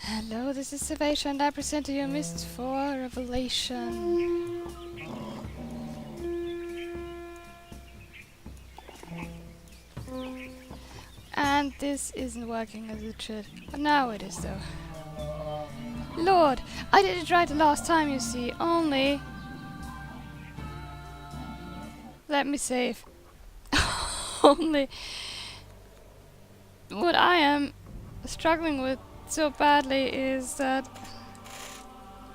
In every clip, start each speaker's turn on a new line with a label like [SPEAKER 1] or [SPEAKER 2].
[SPEAKER 1] Hello, this is Savasha and I present to you Myst for Revelation. And this isn't working as it should. But now it is though. Lord, I did it right the last time, you see, only... Let me save. Only... What I am struggling with so badly is that...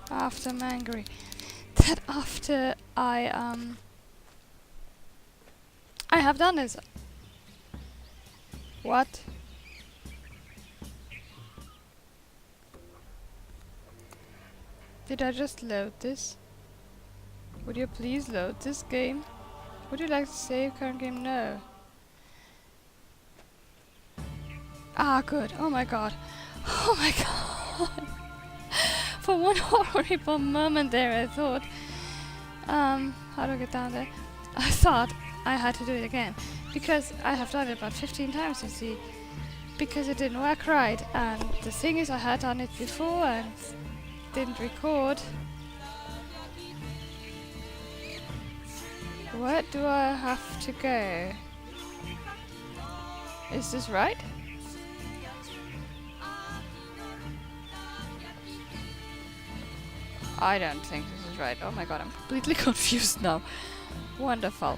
[SPEAKER 1] After I'm angry. That after I have done this. What? Did I just load this? Would you please load this game? Would you like to save current game? No. Ah, good. Oh my god. Oh my god. For one horrible moment there I thought, how do I get down there? I thought I had to do it again. Because I have done it about 15 times, you see. Because it didn't work right. And the thing is, I had done it before and didn't record. Where do I have to go? Is this right? I don't think this is right. Oh my god, I'm completely confused now. Wonderful.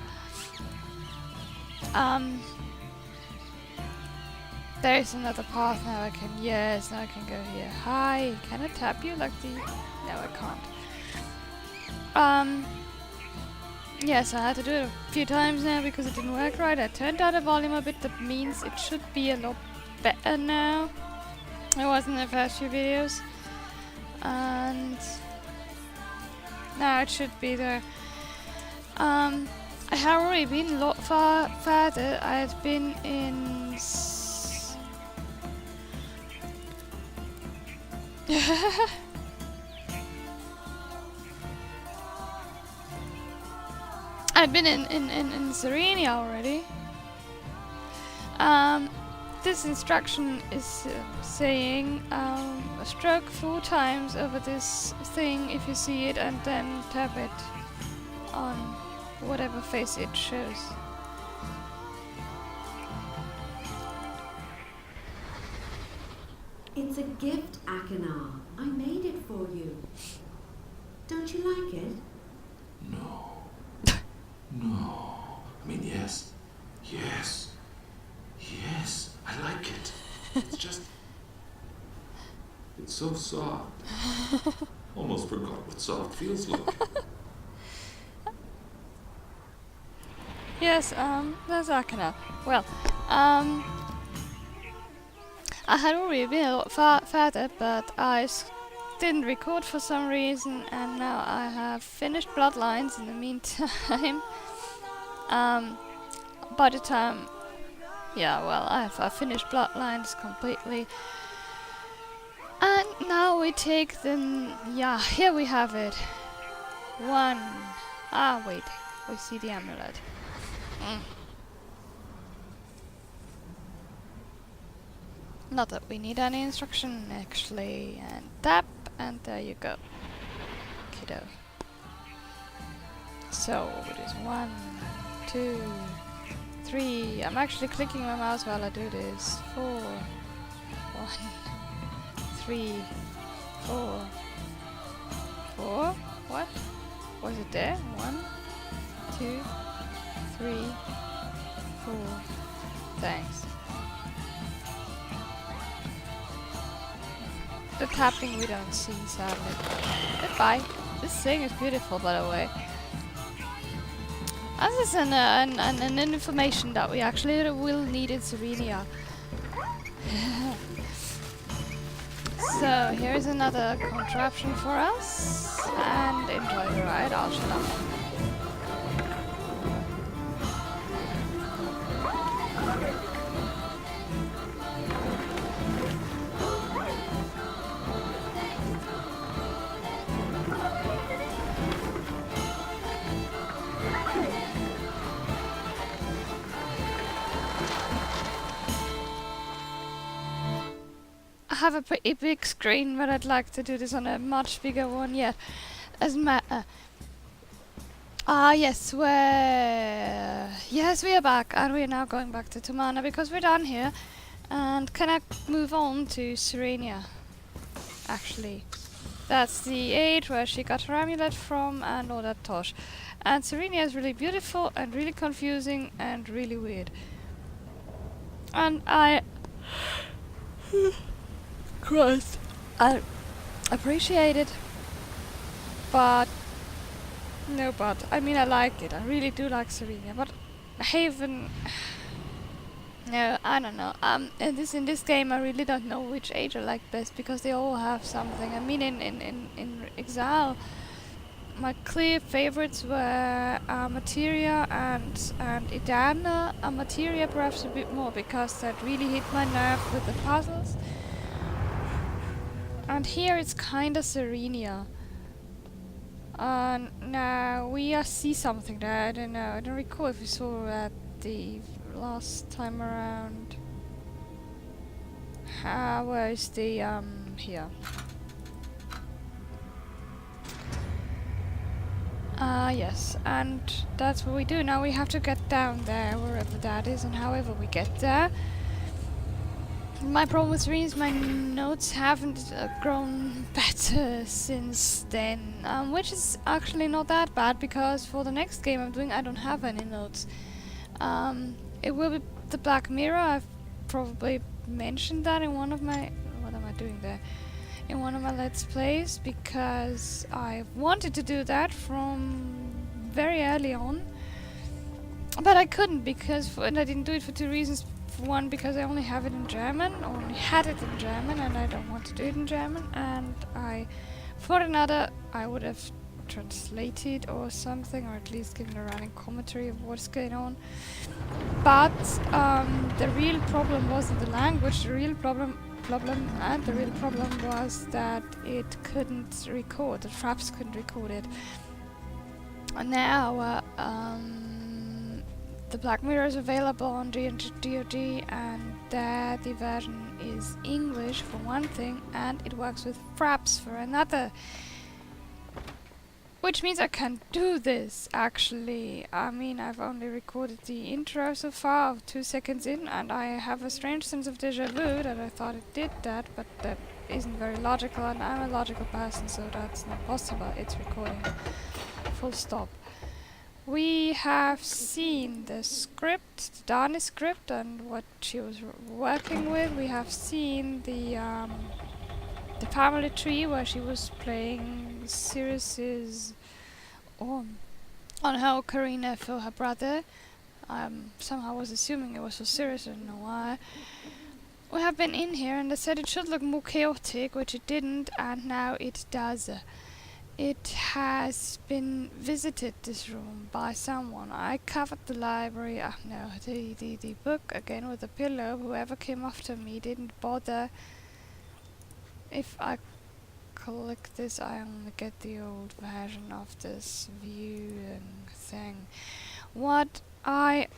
[SPEAKER 1] There is another path now I can... Yes, now I can go here. Hi, can I tap you like the... No, I can't. Yes, I had to do it a few times now because it didn't work right. I turned down the volume a bit. That means it should be a lot better now. It wasn't in the first few videos. And... now it should be there. I have already been a lot further. I had been in... I've been in Serenia already. This instruction is saying stroke 4 times over this thing if you see it and then tap it on whatever face it shows.
[SPEAKER 2] It's a gift, Akana. I made it for you. Don't you like it?
[SPEAKER 3] No. No. I mean, yes. Yes. Yes. I like it. It's just... it's so soft. Almost forgot what soft feels like.
[SPEAKER 1] Yes, that's Akana. Well, I had already been a lot further, but I didn't record for some reason, and now I have finished Bloodlines in the meantime. By the time... yeah, well, I finished Bloodlines completely. And now we take the... yeah, here we have it. One... ah, wait. We see the amulet. Not that we need any instruction, actually. And tap, and there you go. Kiddo. So, it is 1, 2, 3. I'm actually clicking my mouse while I do this. 4. 1, 3, 4. 4? What? Was it there? 1, 2, 3, 4. Thanks. The tapping we don't see, sadly. Goodbye. This thing is beautiful, by the way. This is an information that we actually will need in Serenia. So, here's another contraption for us. And enjoy the ride, I'll shut up. have a pretty big screen, but I'd like to do this on a much bigger one yet. As matter. Yes, we are back, and we are now going back to Tumana because we're done here. And can I move on to Serenia? Actually, that's the age where she got her amulet from and all that tosh. And Serenia is really beautiful and really confusing and really weird. And I Christ, I appreciate it, but no, but I mean I like it. I really do like Serenia, but Haven. No, I don't know. In this game, I really don't know which age I like best because they all have something. I mean, in Exile, my clear favorites were Materia and Idana. Materia perhaps a bit more because that really hit my nerve with the puzzles. And here it's kinda Serenia. Now we see something there. I don't know. I don't recall if we saw that the last time around. Where is the here? Yes, and that's what we do. Now we have to get down there, wherever that is, and however we get there. My problem with reading is my notes haven't grown better since then, which is actually not that bad because for the next game I'm doing I don't have any notes. It will be the Black Mirror. I've probably mentioned that in one of my... What am I doing there? In one of my Let's Plays, because I wanted to do that from very early on. But I couldn't because... and I didn't do it for two reasons. For one, because I only have it in German, or only had it in German, and I don't want to do it in German. And for another, I would have translated or something, or at least given a running commentary of what's going on. But the real problem wasn't the language. The real problem was that it couldn't record. The traps couldn't record it. And now the Black Mirror is available on GOG, and the version is English for one thing, and it works with fraps for another. Which means I can do this, actually. I mean, I've only recorded the intro so far of 2 seconds in, and I have a strange sense of déjà vu that I thought it did that, but that isn't very logical, and I'm a logical person, so that's not possible. It's recording. Full stop. We have seen the script, the Dani script, and what she was working with. We have seen the family tree where she was playing Sirius's on how Karina for her brother. Somehow was assuming it was for Sirius, I don't know why. We have been in here and they said it should look more chaotic, which it didn't, and now it does. It has been visited, this room, by someone. I covered the library, the book again with a pillow. Whoever came after me didn't bother. If I click this, I only get the old version of this viewing thing. What I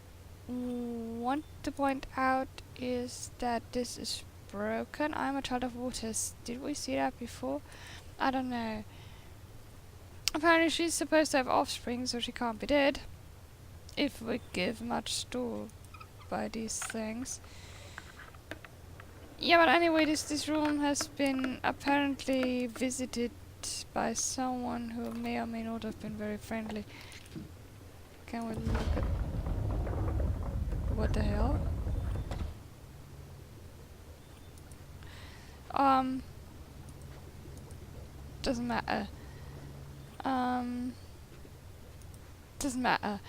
[SPEAKER 1] want to point out is that this is broken. I'm a child of waters. Did we see that before? I don't know. Apparently she's supposed to have offspring, so she can't be dead. If we give much thought by these things. Yeah, but anyway, this room has been apparently visited by someone who may or may not have been very friendly. Can we look at... what the hell? Doesn't matter. Doesn't matter.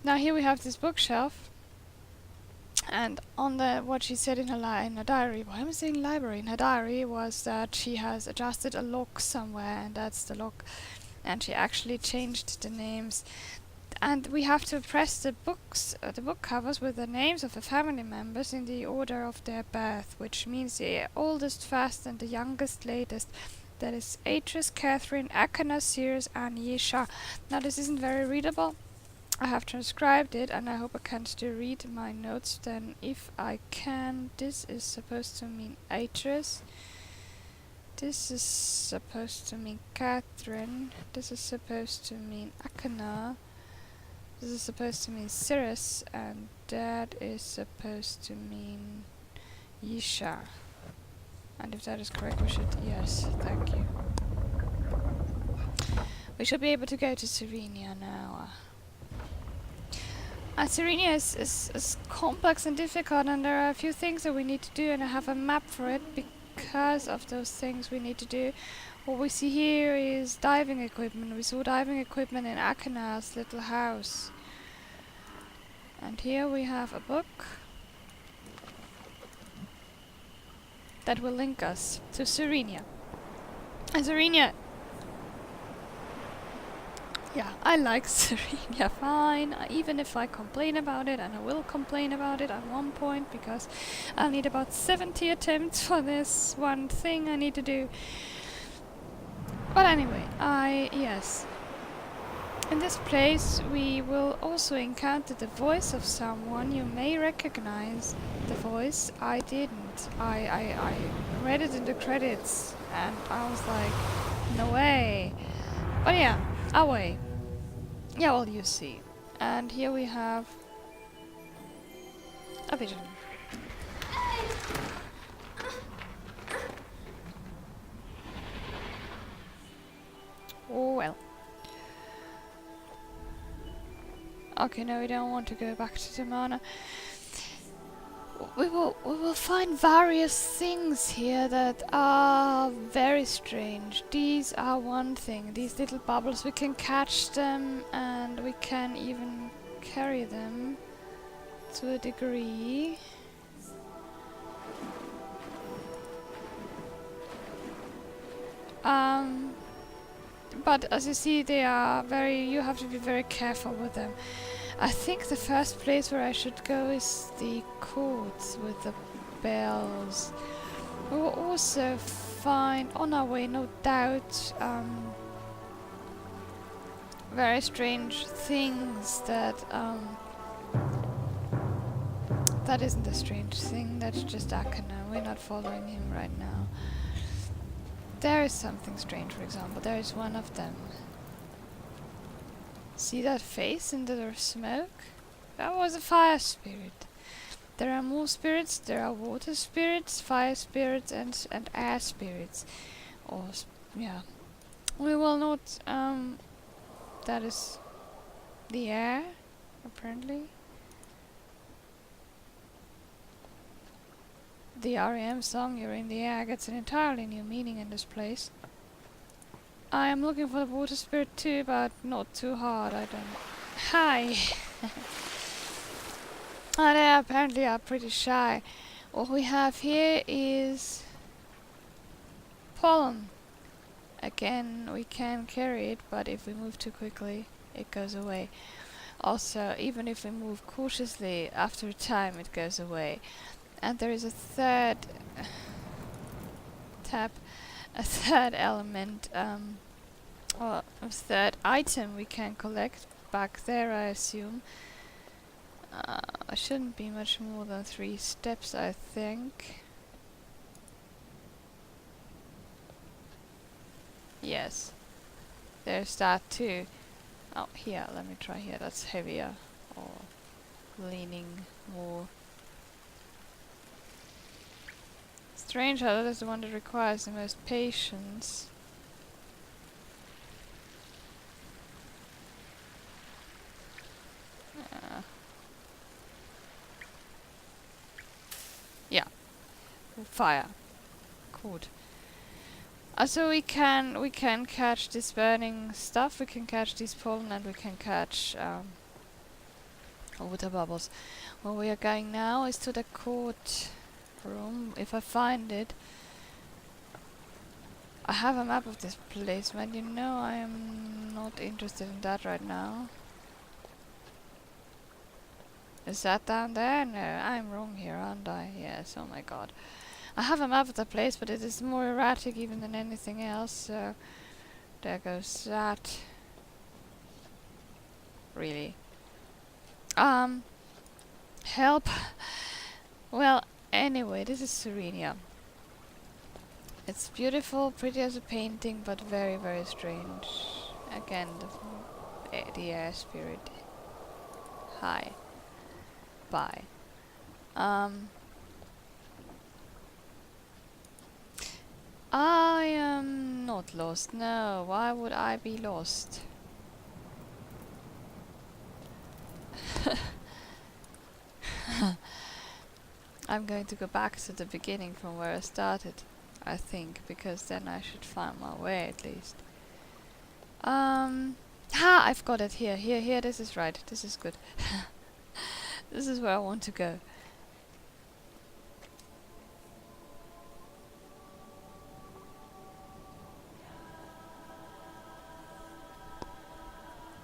[SPEAKER 1] Now here we have this bookshelf. And on what she said in her diary, why am I saying library? In her diary was that she has adjusted a lock somewhere, and that's the lock. And she actually changed the names. And we have to press the book covers with the names of the family members in the order of their birth, which means the oldest first and the youngest latest. That is Atris, Catherine, Akana, Sirius, and Yesha. Now this isn't very readable. I have transcribed it, and I hope I can still read my notes then if I can. This is supposed to mean Atris. This is supposed to mean Catherine. This is supposed to mean Akana. This is supposed to mean Cirrus, and that is supposed to mean Yisha. And if that is correct, we should... Yes, thank you. We should be able to go to Serenia now. Serenia is complex and difficult, and there are a few things that we need to do, and I have a map for it because of those things we need to do. What we see here is diving equipment. We saw diving equipment in Akana's little house. And here we have a book that will link us to Serenia. And Serenia... Yeah, I like Serenia fine, even if I complain about it, and I will complain about it at one point, because I'll need about 70 attempts for this one thing I need to do. But anyway, yes. In this place we will also encounter the voice of someone. You may recognize the voice. I didn't. I read it in the credits, and I was like, no way. But yeah. Away. Yeah, well, you see. And here we have a vision. Oh well. Okay, no, we don't want to go back to the mana. We will find various things here that are very strange. These are one thing. These little bubbles, we can catch them, and we can even carry them to a degree. But as you see, they are you have to be very careful with them. I think the first place where I should go is the courts with the bells. We will also find on our way, no doubt, very strange things that that isn't a strange thing, that's just Akana. We're not following him right now. There is something strange, for example. There is one of them. See that face in the smoke? That was a fire spirit. There are more spirits. There are water spirits, fire spirits, and air spirits. Or yeah, we will not. That is the air, apparently. The REM song "You're in the Air" gets an entirely new meaning in this place. I am looking for the water spirit too, but not too hard, I don't... Hi! They apparently are pretty shy. What we have here is... pollen. Again, we can carry it, but if we move too quickly, it goes away. Also, even if we move cautiously, after a time it goes away. And there is a third... a third element, or a third item we can collect back there, I assume. It shouldn't be much more than 3 steps, I think. Yes, there's that too. Oh, here, let me try here, that's heavier, or leaning more. Strange how that is the one that requires the most patience. Yeah. Fire. Good. So we can catch this burning stuff, we can catch these pollen, and we can catch water bubbles. Where we are going now is to the court room, if I find it. I have a map of this place, but you know I am not interested in that right now. Is that down there? No, I'm wrong here, aren't I? Yes, oh my god. I have a map of the place, but it is more erratic even than anything else, so... There goes that. Really. Help. Well, anyway, this is Serenia. It's beautiful, pretty as a painting, but very, very strange. Again, the air spirit. Hi. Bye. I am not lost. No, why would I be lost? I'm going to go back to the beginning from where I started, I think, because then I should find my way at least. I've got it here, here, this is right, this is good. This is where I want to go.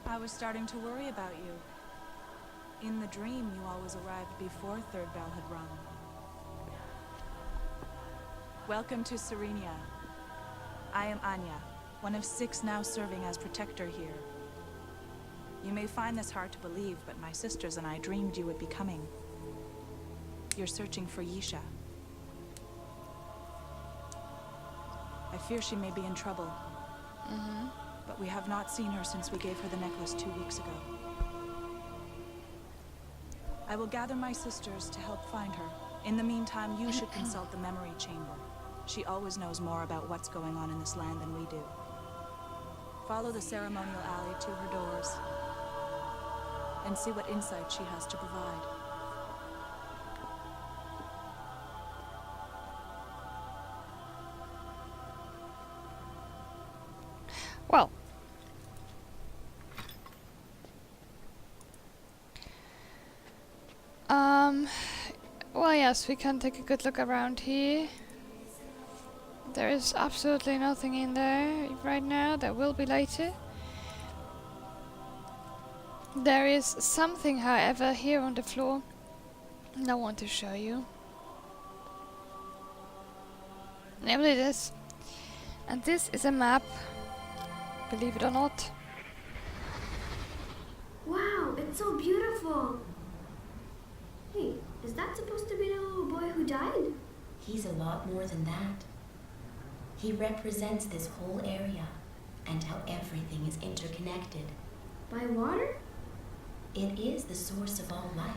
[SPEAKER 4] I was starting to worry about you. In the dream, you always arrived before third bell had rung. Welcome to Serenia. I am Anya, one of 6 now serving as protector here. You may find this hard to believe, but my sisters and I dreamed you would be coming. You're searching for Yisha. I fear she may be in trouble. But we have not seen her since we gave her the necklace 2 weeks ago. I will gather my sisters to help find her. In the meantime, you should consult the memory chamber. She always knows more about what's going on in this land than we do. Follow the ceremonial alley to her doors and see what insight she has to provide.
[SPEAKER 1] Well. Well, yes, we can take a good look around here. There is absolutely nothing in there right now. There will be later. There is something, however, here on the floor I want to show you. Namely this. And this is a map, believe it or not.
[SPEAKER 2] Wow, it's so beautiful. Hey, is that supposed to be the little boy who died?
[SPEAKER 5] He's a lot more than that. He represents this whole area and how everything is interconnected.
[SPEAKER 2] By water?
[SPEAKER 5] It is the source of all life.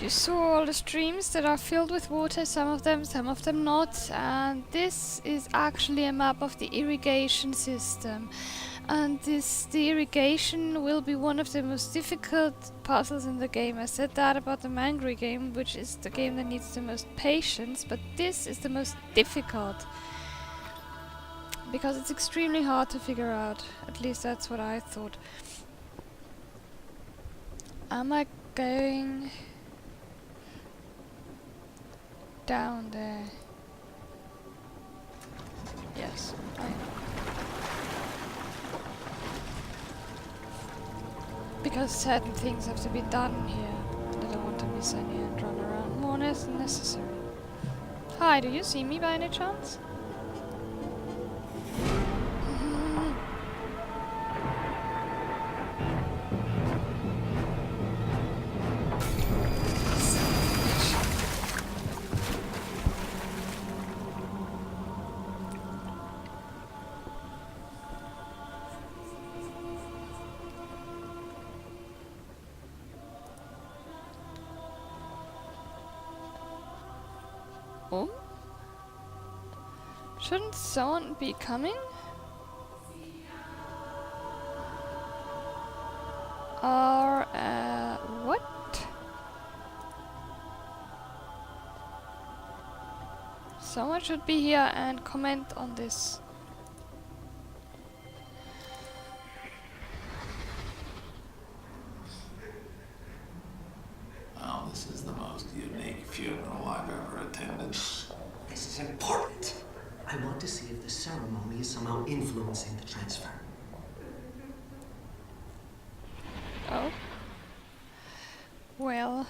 [SPEAKER 1] You saw all the streams that are filled with water, some of them not, and this is actually a map of the irrigation system. And the irrigation will be one of the most difficult puzzles in the game. I said that about the Mangry game, which is the game that needs the most patience, but this is the most difficult. Because it's extremely hard to figure out. At least that's what I thought. Am I going down there? Yes, I am. Because certain things have to be done here. And I don't want to miss any and run around more than necessary. Hi, do you see me by any chance? Oh? Shouldn't someone be coming? Or, what? Someone should be here and comment on this.
[SPEAKER 3] Well, this is the most unique funeral I've ever attended.
[SPEAKER 6] This is important. I want to see if the ceremony is somehow influencing the transfer.
[SPEAKER 1] Oh. Well.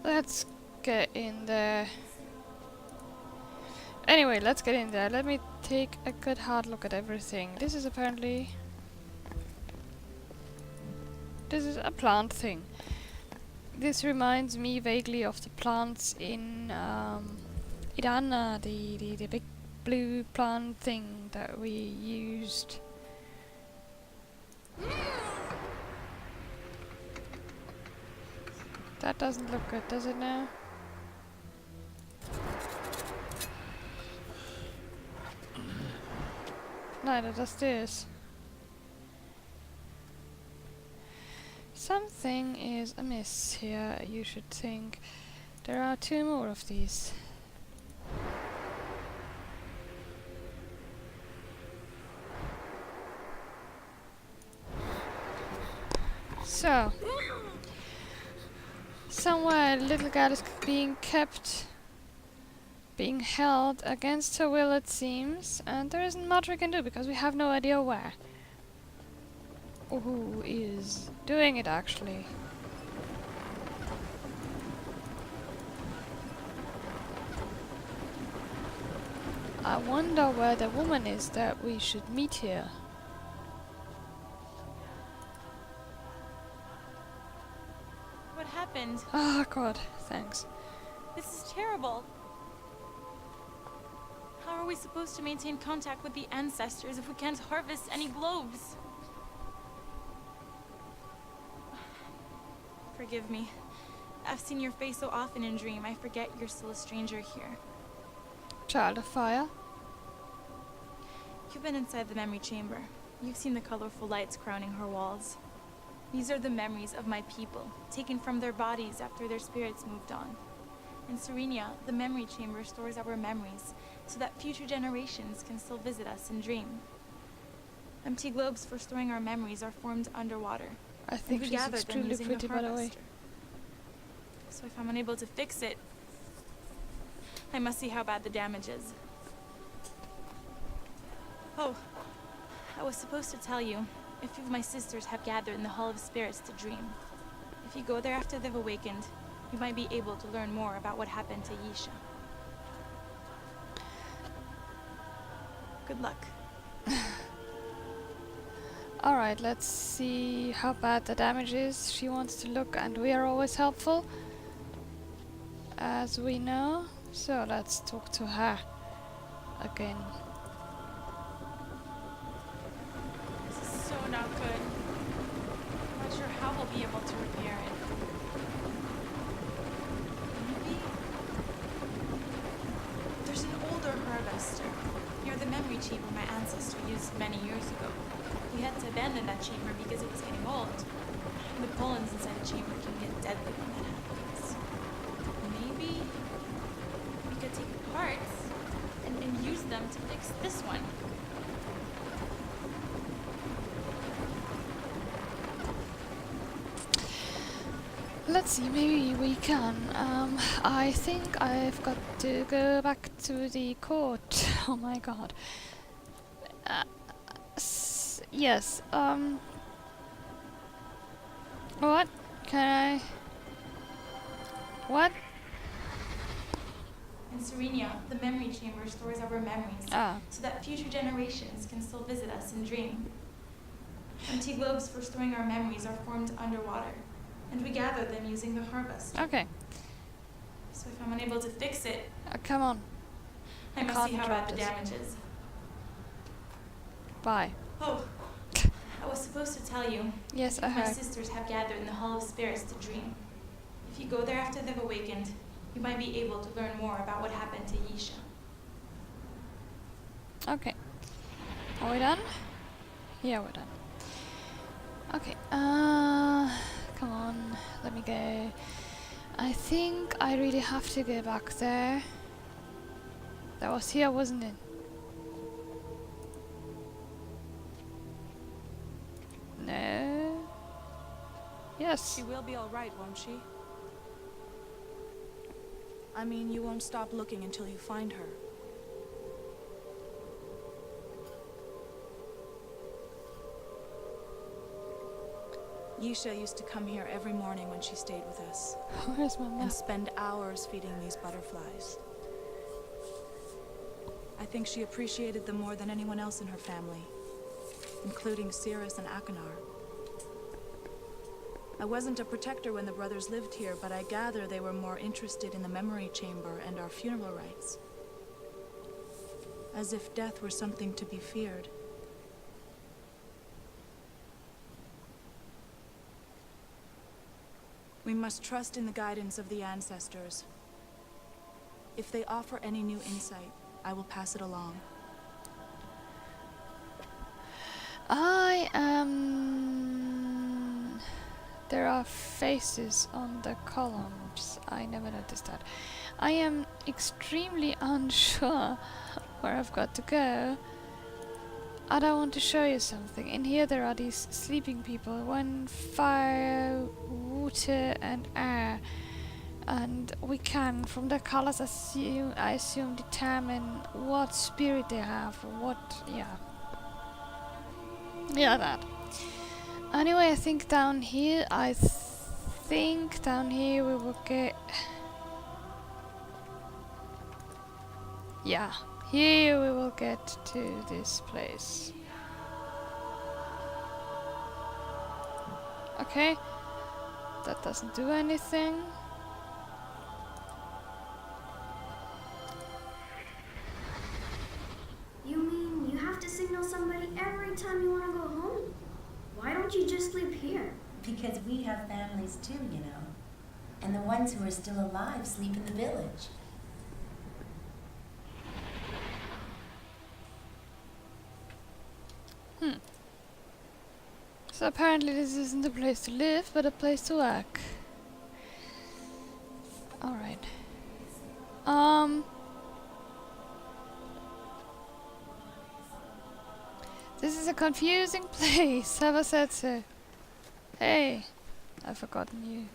[SPEAKER 1] Let's get in there. Anyway, let's get in there. Let me take a good hard look at everything. This is apparently This is a plant thing. This reminds me vaguely of the plants in Irana, the big blue plant thing that we used. That doesn't look good, does it now? Neither does this. Something is amiss here, you should think. There are 2 more of these. So, somewhere a little girl is being kept, being held against her will, it seems, and there isn't much we can do because we have no idea where. Or who is doing it, actually. I wonder where the woman is that we should meet here.
[SPEAKER 7] What happened?
[SPEAKER 1] Oh god, thanks.
[SPEAKER 7] This is terrible. How are we supposed to maintain contact with the ancestors if we can't harvest any globes? Forgive me. I've seen your face so often in dream, I forget you're still a stranger here.
[SPEAKER 1] Child of fire.
[SPEAKER 7] You've been inside the memory chamber. You've seen the colorful lights crowning her walls. These are the memories of my people, taken from their bodies after their spirits moved on. In Serenia, the memory chamber stores our memories, so that future generations can still visit us and dream. Empty globes for storing our memories are formed underwater.
[SPEAKER 1] I think
[SPEAKER 7] we
[SPEAKER 1] she's
[SPEAKER 7] gathered them
[SPEAKER 1] extremely
[SPEAKER 7] using
[SPEAKER 1] pretty,
[SPEAKER 7] the
[SPEAKER 1] by the way.
[SPEAKER 7] harvester. So if I'm unable to fix it, I must see how bad the damage is. Oh, I was supposed to tell you, a few of my sisters have gathered in the Hall of Spirits to dream. If you go there after they've awakened, you might be able to learn more about what happened to Yisha. Good luck.
[SPEAKER 1] Alright, let's see how bad the damage is. She wants to look, and we are always helpful, as we know. So let's talk to her again.
[SPEAKER 7] This is so not good. I'm not sure how we'll be able to repair it. Maybe there's an older harvester near the memory chamber my ancestor used many years ago. We had to abandon that chamber because it was getting old. The pollens inside the chamber can get deadly when that happens. Maybe we could take parts and use them to fix this one.
[SPEAKER 1] Let's see, maybe we can. I think I've got to go back to the court. Oh my god. Yes, what? Can I... What?
[SPEAKER 7] In Serenia, the memory chamber stores our memories, so that future generations can still visit us and dream. Empty globes for storing our memories are formed underwater, and we gather them using the harvest.
[SPEAKER 1] Okay.
[SPEAKER 7] So if I'm unable to fix it,
[SPEAKER 1] Come on.
[SPEAKER 7] I must see how bad the damage is.
[SPEAKER 1] Bye.
[SPEAKER 7] Oh, I was supposed to tell you.
[SPEAKER 1] Yes, I
[SPEAKER 7] My
[SPEAKER 1] heard.
[SPEAKER 7] sisters have gathered in the Hall of Spirits to dream. If you go there after they've awakened, you might be able to learn more about what happened to Yisha.
[SPEAKER 1] Okay. Are we done? Yeah, we're done. Okay, come on, let me go. I think I really have to go back there. That was here, wasn't it? No. Yes.
[SPEAKER 4] She will be all right, won't she? I mean, you won't stop looking until you find her. Yisha used to come here every morning when she stayed with us.
[SPEAKER 1] Where's my map?
[SPEAKER 4] And spend hours feeding these butterflies. I think she appreciated them more than anyone else in her family, including Cirrus and Akanar. I wasn't a protector when the brothers lived here, but I gather they were more interested in the memory chamber and our funeral rites. As if death were something to be feared. We must trust in the guidance of the ancestors. If they offer any new insight, I will pass it along.
[SPEAKER 1] There are faces on the columns. I never noticed that. I am extremely unsure where I've got to go. And I want to show you something. In here there are these sleeping people. One, fire, water and air. And we can, from the colors, I assume determine what spirit they have. Yeah, that. Anyway, I think down here, we will get... Yeah, here we will get to this place. Okay, that doesn't do anything.
[SPEAKER 2] You mean you have to signal somebody every time you want to go home? Why don't you just sleep here?
[SPEAKER 5] Because we have families too, you know. And the ones who are still alive sleep in the village.
[SPEAKER 1] So apparently this isn't a place to live, but a place to work. Alright. This is a confusing place, have I said so? Hey, I've forgotten you.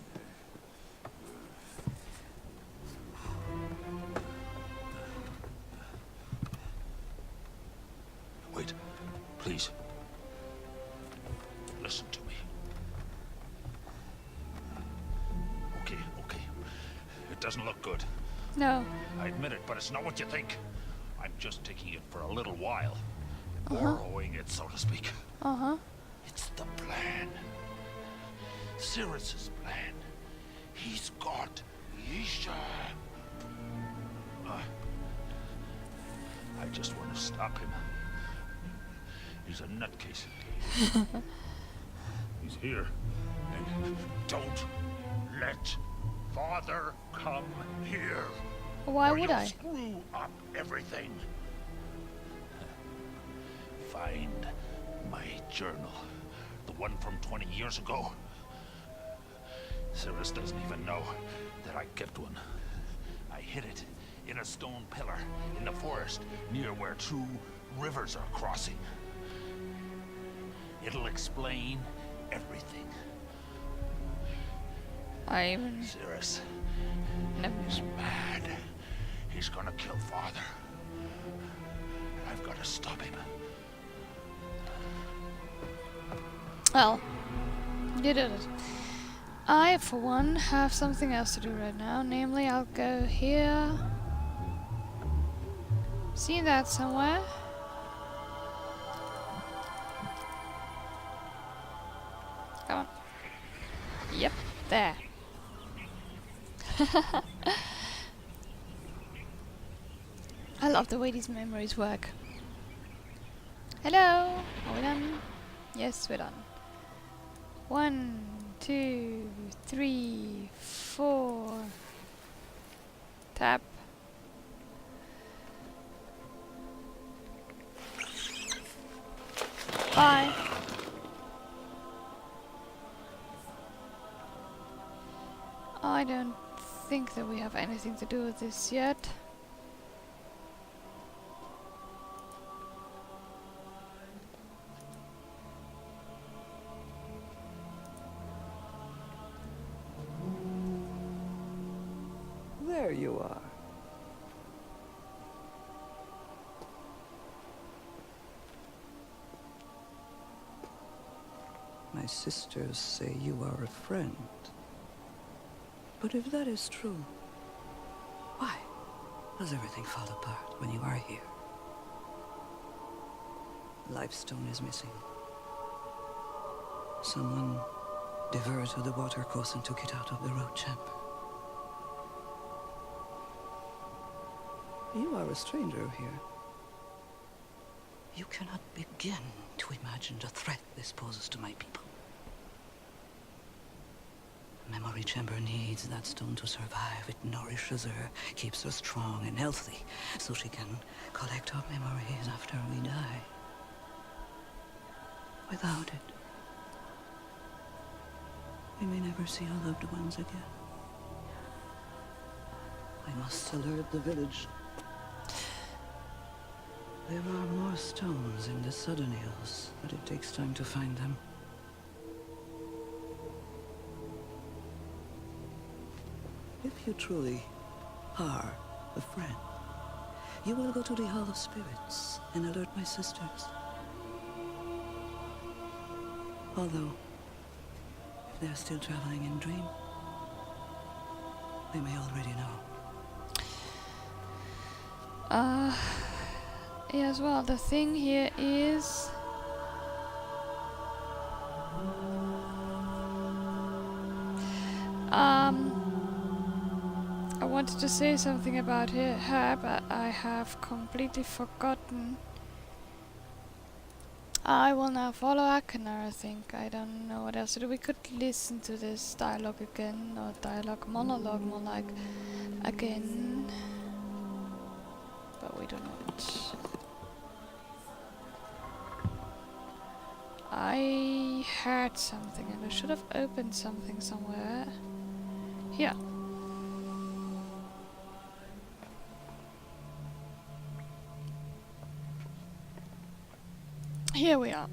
[SPEAKER 3] Wait, please. Listen to me. Okay. It doesn't look good.
[SPEAKER 1] No.
[SPEAKER 3] I admit it, but it's not what you think. I'm just taking it for a little while. Borrowing it, so to speak. It's the plan. Cyrus's plan. He's got Yisha. I just want to stop him. He's a nutcase. He's here. And don't let Father come here.
[SPEAKER 1] Why
[SPEAKER 3] or
[SPEAKER 1] would
[SPEAKER 3] you'll
[SPEAKER 1] I?
[SPEAKER 3] Screw up everything. Find my journal. The one from 20 years ago. Cyrus doesn't even know that I kept one. I hid it in a stone pillar in the forest near where two rivers are crossing. It'll explain everything. Cyrus is mad. He's gonna kill Father. I've got to stop him.
[SPEAKER 1] Well, you did it. I, for one, have something else to do right now. Namely, I'll go here. See that somewhere? Come on. Yep, there. I love the way these memories work. Hello! Are we done? Yes, we're done. 1, 2, 3, 4. Tap. Bye. I don't think that we have anything to do with this yet.
[SPEAKER 8] There you are. My sisters say you are a friend. But if that is true, why does everything fall apart when you are here? Lifestone is missing. Someone diverted the watercourse and took it out of the road chamber. You are a stranger here. You cannot begin to imagine the threat this poses to my people. The memory chamber needs that stone to survive. It nourishes her, keeps her strong and healthy, so she can collect our memories after we die. Without it, we may never see our loved ones again. I must alert the village. There are more stones in the Southern Hills, but it takes time to find them. If you truly are a friend, you will go to the Hall of Spirits and alert my sisters. Although, if they're still traveling in dream, they may already know.
[SPEAKER 1] Yes, well, the thing here is... I wanted to say something about her, but I have completely forgotten. I will now follow Akana, I think. I don't know what else to do. We could listen to this dialogue again, or monologue more like, again. But we don't know it. I heard something and I should have opened something somewhere. Here. Here we are.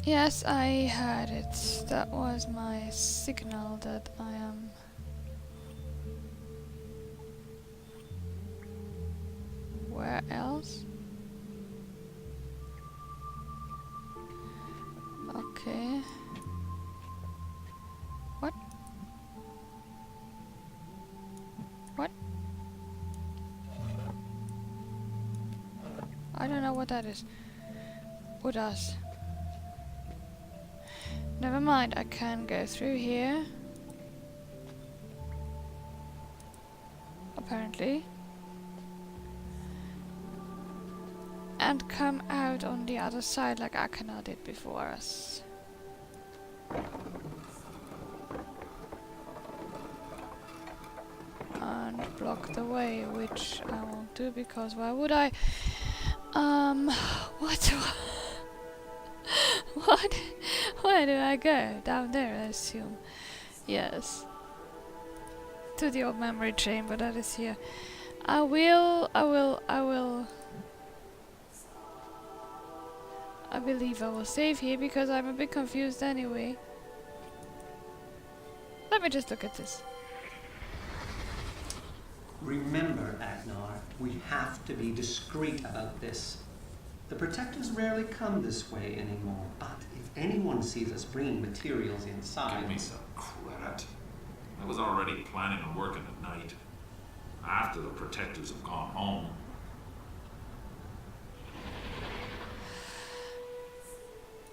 [SPEAKER 1] Yes, I heard it. That was my signal that I am... Where else? Okay. What? What? I don't know what that is. Who does? Never mind, I can go through here. Apparently. And come out on the other side like Akana did before us. And block the way, which I won't do because why would I? What do I... What? Where do I go? Down there, I assume. Yes. To the old memory chamber that is here. I believe I will save here because I'm a bit confused anyway. Let me just look at this.
[SPEAKER 6] Remember, Agnar, we have to be discreet about this. The Protectors rarely come this way anymore, but if anyone sees us bringing materials inside...
[SPEAKER 3] Give me some credit. I was already planning on working at night, after the Protectors have gone home.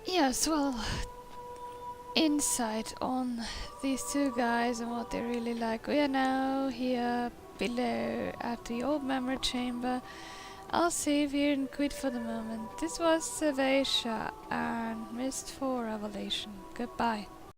[SPEAKER 1] Yes, well, insight on these two guys and what they really like. We are now here below at the old memory chamber. I'll save here and quit for the moment. This was Servatia and Myst for Revelation. Goodbye.